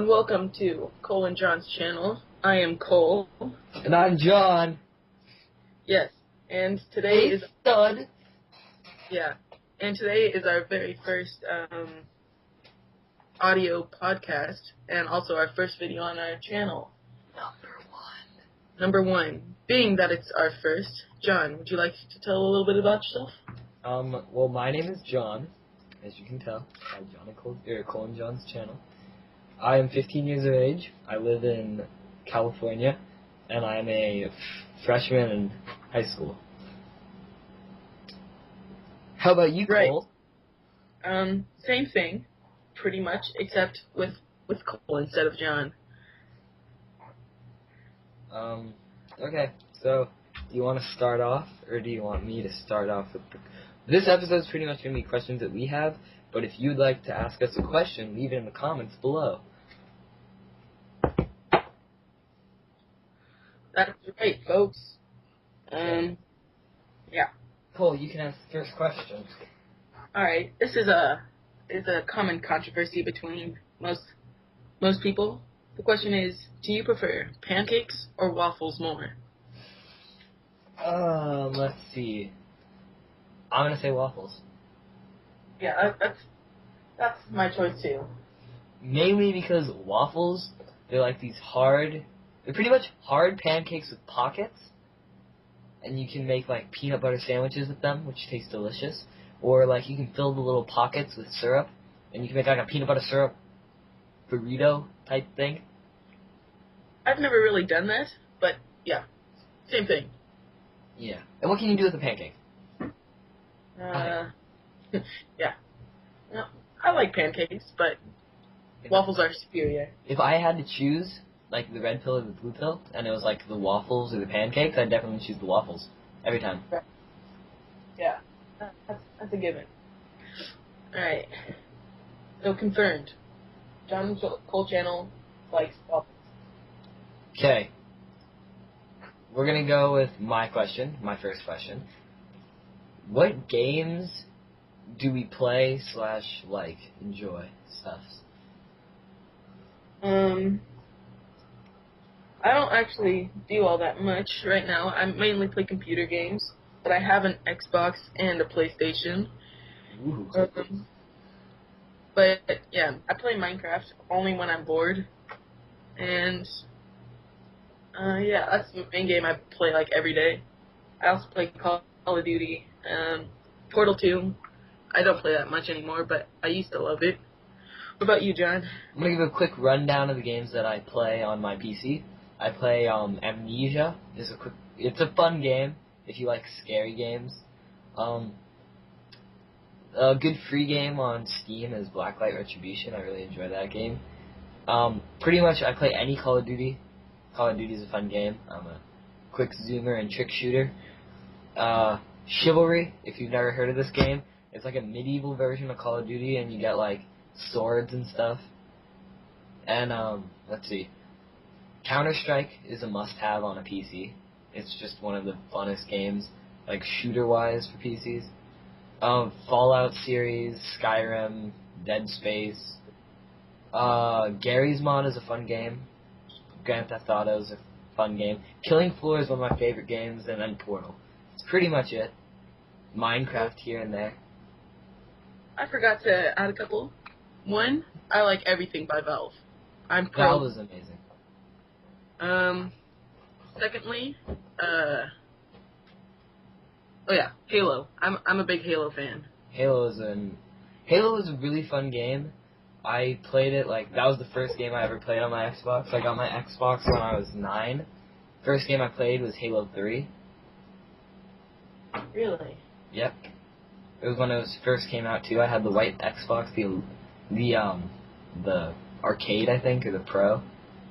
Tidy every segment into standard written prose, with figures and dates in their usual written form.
and welcome to Cole and John's channel. I am Cole. And I'm John. Yes, and today is stud. And today is our very first audio podcast, and also our first video on our channel. Number one. Being that it's our first, John, would you like to tell a little bit about yourself? Well, my name is John, as you can tell by John and Cole and John's channel. I am 15 years of age. I live in California, and I am a freshman in high school. How about you, Cole? Same thing, pretty much, except with Cole instead of John. Okay, so do you want to start off, or do you want me to start off with this episode is pretty much going to be questions that we have, but if you'd like to ask us a question, leave it in the comments below. That's right, folks. Yeah. Cole, you can ask the first question. Alright, this is a common controversy between most people. The question is, do you prefer pancakes or waffles more? Let's see. I'm gonna say waffles. Yeah, that's my choice too. Mainly because waffles, they're like they're pretty much hard pancakes with pockets, and you can make like peanut butter sandwiches with them, which taste delicious. Or like you can fill the little pockets with syrup, and you can make like a peanut butter syrup burrito type thing. I've never really done that, but yeah, same thing. Yeah. And what can you do with a pancake? Yeah. No, I like pancakes, but waffles are superior. If I had to choose, like the red pill or the blue pill, and it was like the waffles or the pancakes, I'd definitely choose the waffles every time. Yeah, that's a given. Alright, so confirmed. John Cole channel likes waffles. Okay. We're going to go with my first question. What games do we play / enjoy stuff? I don't actually do all that much right now. I mainly play computer games, but I have an Xbox and a PlayStation. Ooh. But yeah, I play Minecraft only when I'm bored, and that's the main game I play like every day. I also play Call of Duty, Portal 2. I don't play that much anymore, but I used to love it. What about you, John? I'm going to give a quick rundown of the games that I play on my PC. I play Amnesia. It's a fun game if you like scary games. A good free game on Steam is Blacklight Retribution. I really enjoy that game. Pretty much I play any Call of Duty. Call of Duty is a fun game. I'm a quick zoomer and trick shooter. Chivalry, if you've never heard of this game, it's like a medieval version of Call of Duty, and you get like swords and stuff. And let's see, Counter-Strike is a must-have on a PC. It's just one of the funnest games, like shooter-wise for PCs. Fallout series, Skyrim, Dead Space. Garry's Mod is a fun game. Grand Theft Auto is a fun game. Killing Floor is one of my favorite games, and then Portal. That's pretty much it. Minecraft here and there. I forgot to add a couple. One, I like everything by Valve. Valve is amazing. Secondly, Halo. I'm a big Halo fan. Halo is a really fun game. I played it, that was the first game I ever played on my Xbox. I got my Xbox when I was 9. First game I played was Halo 3. Really? Yep. It was when it first came out, too. I had the white Xbox, the arcade, I think, or the Pro,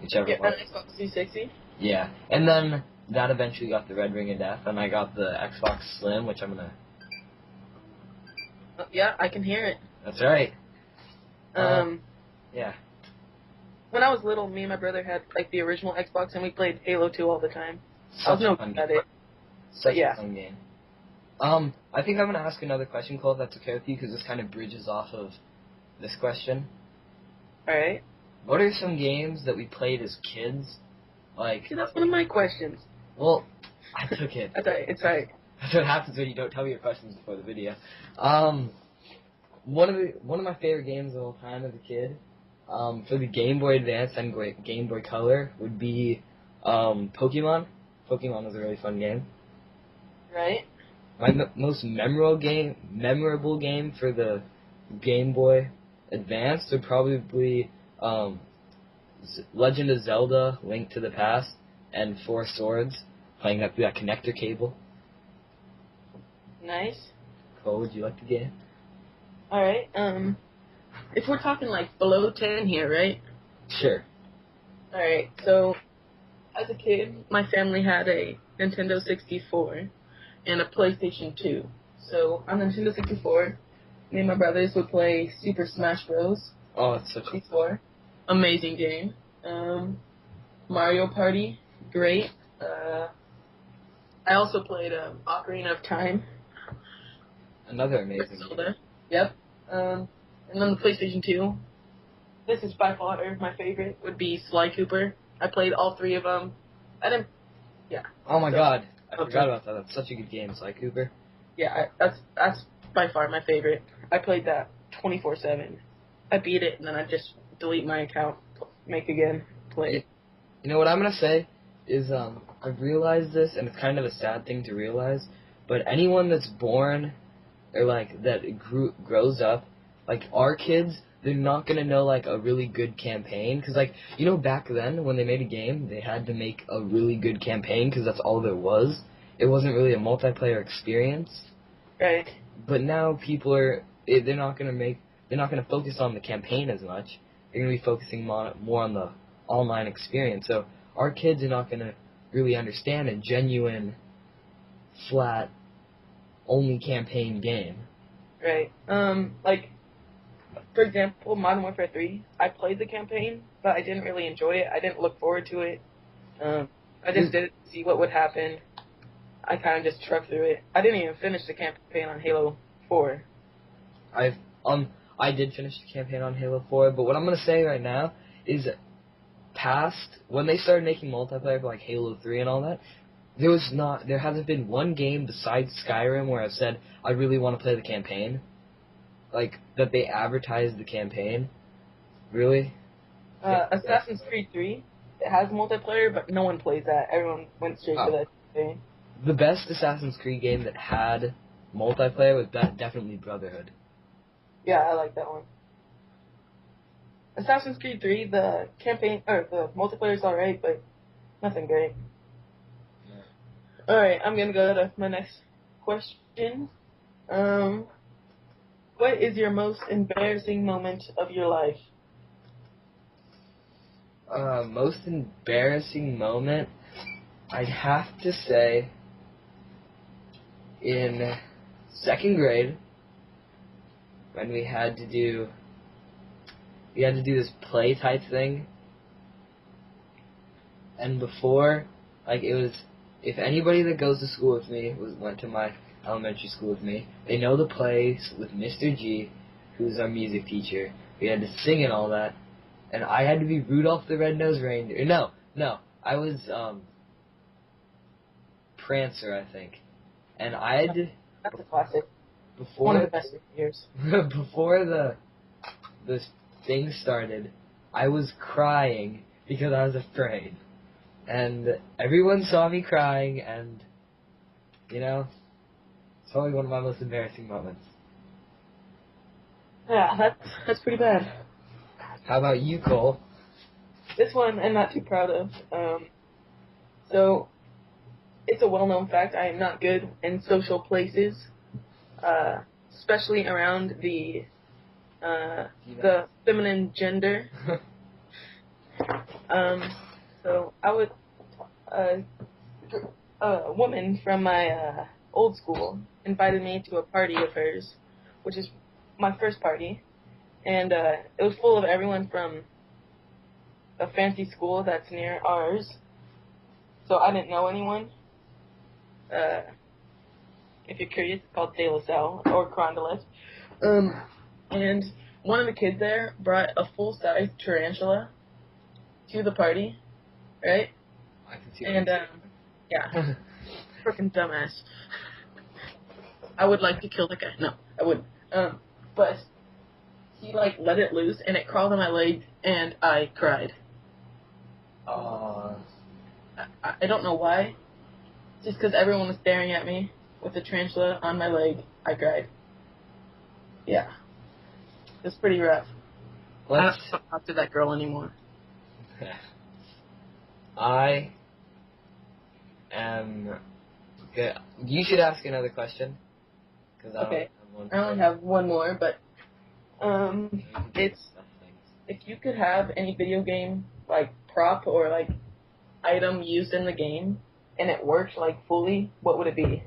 whichever one. Yeah, Xbox 360? Yeah. And then that eventually got the Red Ring of Death, and I got the Xbox Slim, which I'm gonna... Yeah, I can hear it. That's right. Yeah. When I was little, me and my brother had the original Xbox, and we played Halo 2 all the time. I was no good at it. Such a fun game. I think I'm gonna ask another question, Cole, if that's okay with you, because this kind of bridges off of this question. All right. What are some games that we played as kids? Like, See, that's one of my questions. well, I took it. That's right. It's right. That's what happens when you don't tell me your questions before the video. One of my favorite games of all time as a kid, for the Game Boy Advance and Game Boy Color would be Pokemon. Pokemon was a really fun game. Right. My most memorable game for the Game Boy Advance would probably be Legend of Zelda: Link to the Past and Four Swords, playing that through that connector cable. Nice. Cole, would you like the game? All right. If we're talking like below 10 here, right? Sure. All right. So, as a kid, my family had a Nintendo 64 and a PlayStation 2. So on Nintendo 64, me and my brothers would play Super Smash Bros. Oh, it's such a 64. Amazing game. Mario Party, great. I also played Ocarina of Time. another amazing game. Zelda. Yep. And then the PlayStation 2. This is by far my favorite. Would be Sly Cooper. I played all three of them. I didn't. Yeah. Oh my So- god, I Okay. forgot about that. That's such a good game, Sly Cooper. Yeah, that's by far my favorite. I played that 24/7. I beat it and then I just delete my account, make again, play it. You know what I'm gonna say is I've realized this, and it's kind of a sad thing to realize, but anyone that's born or like that grows up, like our kids, they're not gonna know like a really good campaign, because like back then when they made a game, they had to make a really good campaign because that's all there was. It wasn't really a multiplayer experience. Right. But now people they're not gonna focus on the campaign as much. They're gonna be focusing more on the online experience. So our kids are not gonna really understand a genuine, flat, only campaign game. Right. Like, for example, Modern Warfare 3, I played the campaign, but I didn't really enjoy it. I didn't look forward to it. I just did it to see what would happen. I kind of just trucked through it. I didn't even finish the campaign on Halo 4. I did finish the campaign on Halo 4, but what I'm gonna say right now is when they started making multiplayer for like Halo 3 and all that, there hasn't been one game besides Skyrim where I've said I really want to play the campaign. Like that they advertised the campaign. Really? Assassin's Creed 3, it has multiplayer, but no one plays that. Everyone went straight to that campaign. The best Assassin's Creed game that had multiplayer was definitely Brotherhood. Yeah, I like that one. Assassin's Creed 3, the campaign, or the multiplayer's alright, but nothing great. Alright, I'm gonna go to my next question. What is your most embarrassing moment of your life? Most embarrassing moment, I'd have to say, in second grade, when we had to do this play type thing, and before, like it was, if anybody that goes to school with me went to my elementary school with me, they know the plays with Mr. G, who's our music teacher. We had to sing and all that, and I had to be Rudolph the Red-Nosed Reindeer. No, I was Prancer, I think, and I had to. That's a classic. Before One of the best years. before the thing started, I was crying because I was afraid, and everyone saw me crying, and it's probably one of my most embarrassing moments. Yeah, that's pretty bad. How about you, Cole? This one I'm not too proud of. So, it's a well-known fact, I am not good in social places, especially around the feminine gender. So I was a woman from my old school invited me to a party of hers, which is my first party, and it was full of everyone from a fancy school that's near ours. So I didn't know anyone. If you're curious, it's called De La Salle or Carondelet. And one of the kids there brought a full-size tarantula to the party, right? I can see. And yeah, freaking dumbass. I would like to kill the guy. No, I wouldn't. But he like let it loose and it crawled on my leg and I cried. I don't know why. Just because everyone was staring at me with the tarantula on my leg, I cried. Yeah. It was pretty rough. I don't talk to that girl anymore. I am good. You should ask another question. Okay. I only have one more, but it's if you could have any video game like prop or like item used in the game and it worked like fully, what would it be?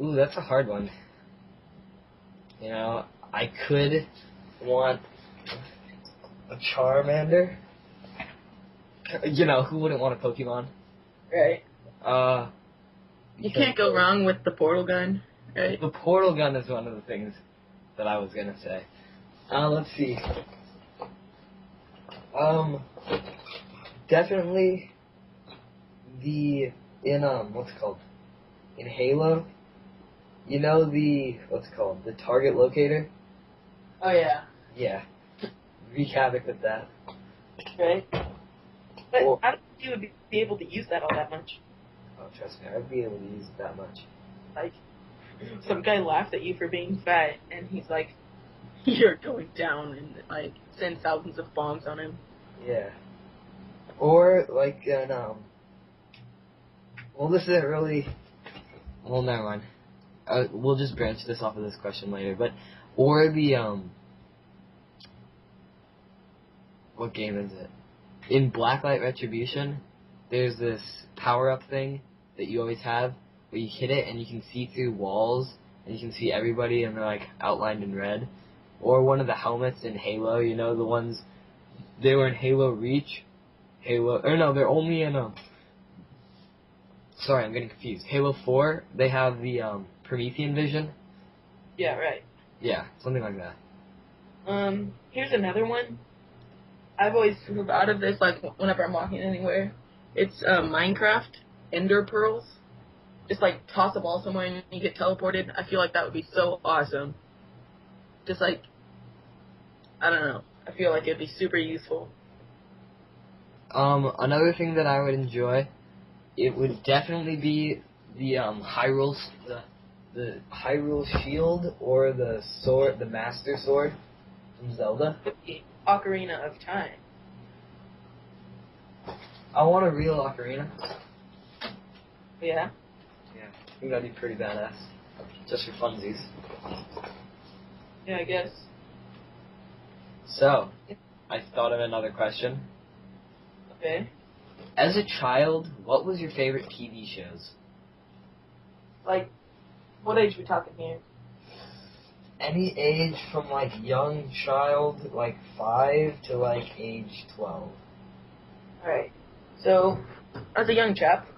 Ooh, that's a hard one. You know, I could want a Charmander. You know, who wouldn't want a Pokemon? Right. You can't go wrong with the portal gun, right? The portal gun is one of the things that I was gonna say. Let's see. Definitely what's it called? In Halo, you know what's it called? The target locator? Oh yeah. Yeah. Wreak havoc with that. Right. But I don't think you would be able to use that all that much. Oh, trust me, I'd be able to use it that much. Like, some guy laughed at you for being fat, and he's like, you're going down, and like, send thousands of bombs on him. Yeah. Or, like, well, this isn't really... Well, never mind. We'll just branch this off of this question later, but... Or the, what game is it? In Blacklight Retribution, there's this power-up thing that you always have, where you hit it and you can see through walls, and you can see everybody and they're, like, outlined in red. Or one of the helmets in Halo, you know, the ones... They were in Halo Reach. They're only in, Sorry, I'm getting confused. Halo 4, they have the, Promethean vision. Yeah, right. Yeah, something like that. Here's another one. I've always thought of this, like, whenever I'm walking anywhere. It's, Minecraft Ender Pearls. Just, like, toss a ball somewhere and you get teleported. I feel like that would be so awesome. Just, like, I don't know. I feel like it'd be super useful. Another thing that I would enjoy, it would definitely be the, the Hyrule Shield or the sword, the Master Sword from Zelda. Ocarina of Time. I want a real ocarina. Yeah? Yeah, I think that'd be pretty badass. Just for funsies. Yeah, I guess. So, I thought of another question. Okay. As a child, what was your favorite TV shows? Like, what age are we talking here? Any age from, like, young child, like, 5 to, like, age 12. Alright. So, as a young chap,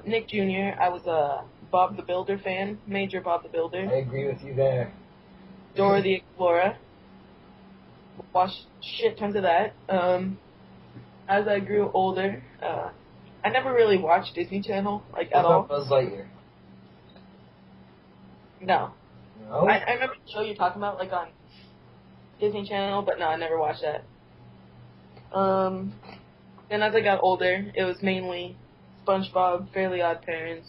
Nick Jr., I was a Bob the Builder fan, major Bob the Builder. I agree with you there. Dora the Explorer. Watched shit tons of that. As I grew older, I never really watched Disney Channel, like, at all. Buzz Lightyear? No. No? I remember the show you're talking about, like, on Disney Channel, but no, I never watched that. Then as I got older, it was mainly SpongeBob, Fairly Odd Parents,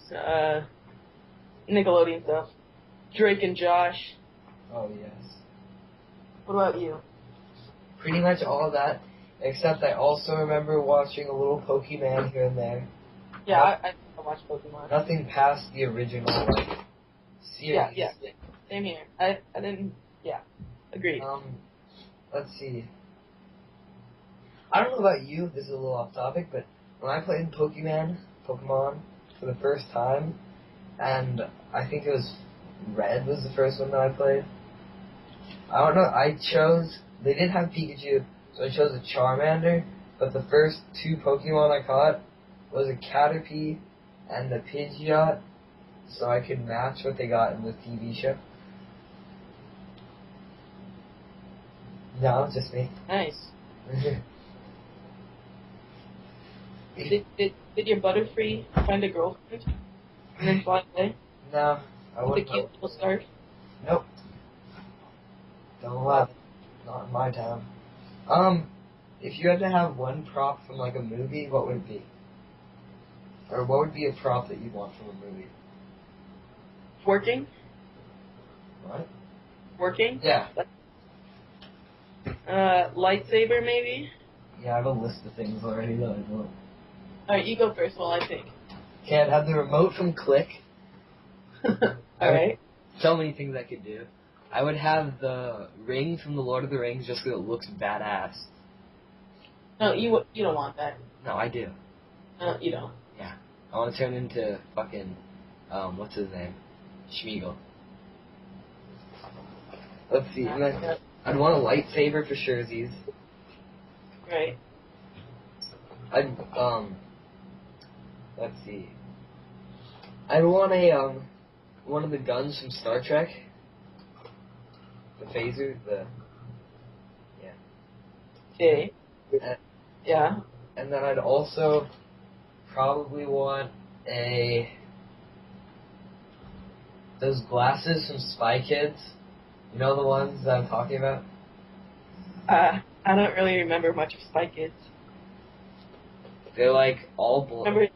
Nickelodeon stuff. Drake and Josh. Oh, yes. What about you? Pretty much all of that, except I also remember watching a little Pokemon here and there. Yeah, I watched Pokemon. Nothing past the original, like, series. Yeah. Same here. I didn't, yeah. Agreed. Let's see. I don't know about you, this is a little off topic, but when I played Pokemon for the first time, and I think it was Red was the first one that I played. I don't know, they didn't have Pikachu, so I chose a Charmander, but the first 2 Pokemon I caught was a Caterpie and a Pidgeot, so I could match what they got in the TV show. No, just me. Nice. Did your Butterfree find a girlfriend and then fly away No, I with a wouldn't. cute little scarf? Nope. Don't allow it. Not in my town. If you had to have one prop from like a movie, what would it be? Or what would be a prop that you'd want from a movie? Working? What? Working? Yeah. Lightsaber maybe? Yeah, I have a list of things already that I'd want. Alright, you go first while I think. Okay, I'd have the remote from Click. Alright. So many things I could do. I would have the ring from the Lord of the Rings just because it looks badass. No, you don't want that. No, I do. No, you don't. Yeah. I want to turn into fucking, what's his name? Schmeagol. Let's see. I'd want a lightsaber for Sherzies. Right. Let's see. I'd want a, one of the guns from Star Trek. The phaser, Okay. And, Yeah. and then I'd also probably want those glasses from Spy Kids. You know the ones that I'm talking about? I don't really remember much of Spy Kids. They're like all blue. Remember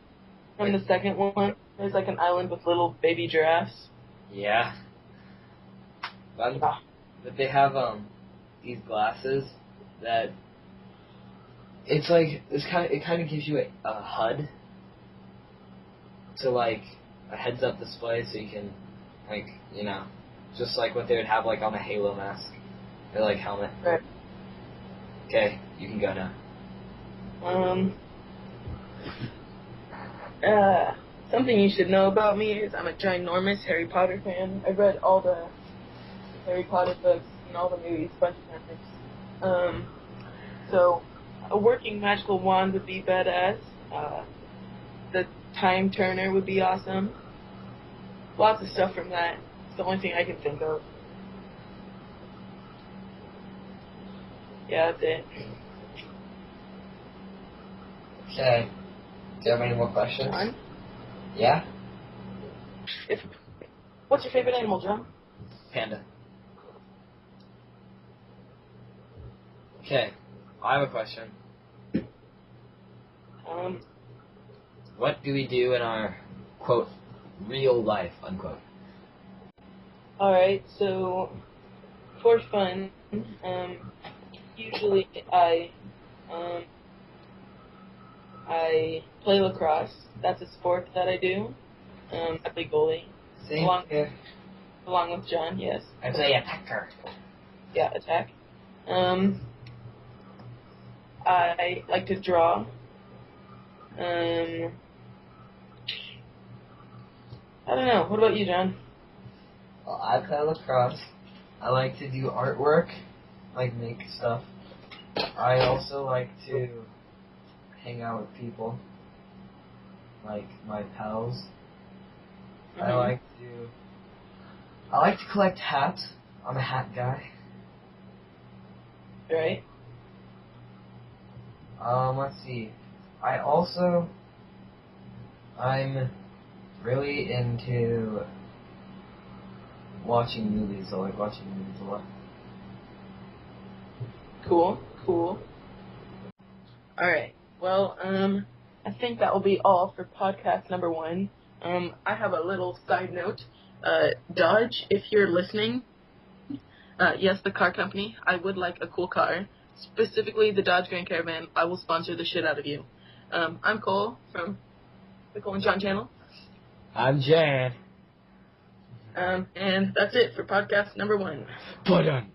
from the second one, there's like an island with little baby giraffes. Yeah. But they have these glasses that it's like it kind of gives you a HUD to like a heads up display so you can like just like what they would have like on a Halo mask or like helmet. Right. Okay, you can go now. Something you should know about me is I'm a ginormous Harry Potter fan. I've read all the Harry Potter books and all the movies a bunch of times. So a working magical wand would be badass. The time turner would be awesome. Lots of stuff from that. It's the only thing I can think of. Yeah, that's it. Okay. Do you have any more questions? John? Yeah? What's your favorite animal, John? Panda. Okay. I have a question. What do we do in our, quote, real life, unquote? Alright, so for fun, usually I play lacrosse. That's a sport that I do. I play goalie. Same here. Along with John, yes. I play attacker. Yeah, attack. I like to draw. I don't know. What about you, John? Well, I play lacrosse. I like to do artwork, like make stuff. I also like to hang out with people, like my pals. Mm-hmm. I like to collect hats. I'm a hat guy. Right. Let's see. I'm really into watching movies. I like watching movies a lot. Cool. Alright. Well, I think that will be all for podcast number 1. I have a little side note. Dodge, if you're listening, yes, the car company, I would like a cool car. Specifically the Dodge Grand Caravan. I will sponsor the shit out of you. I'm Cole from the Cole and John channel. I'm Jan. And that's it for podcast number 1. Put on.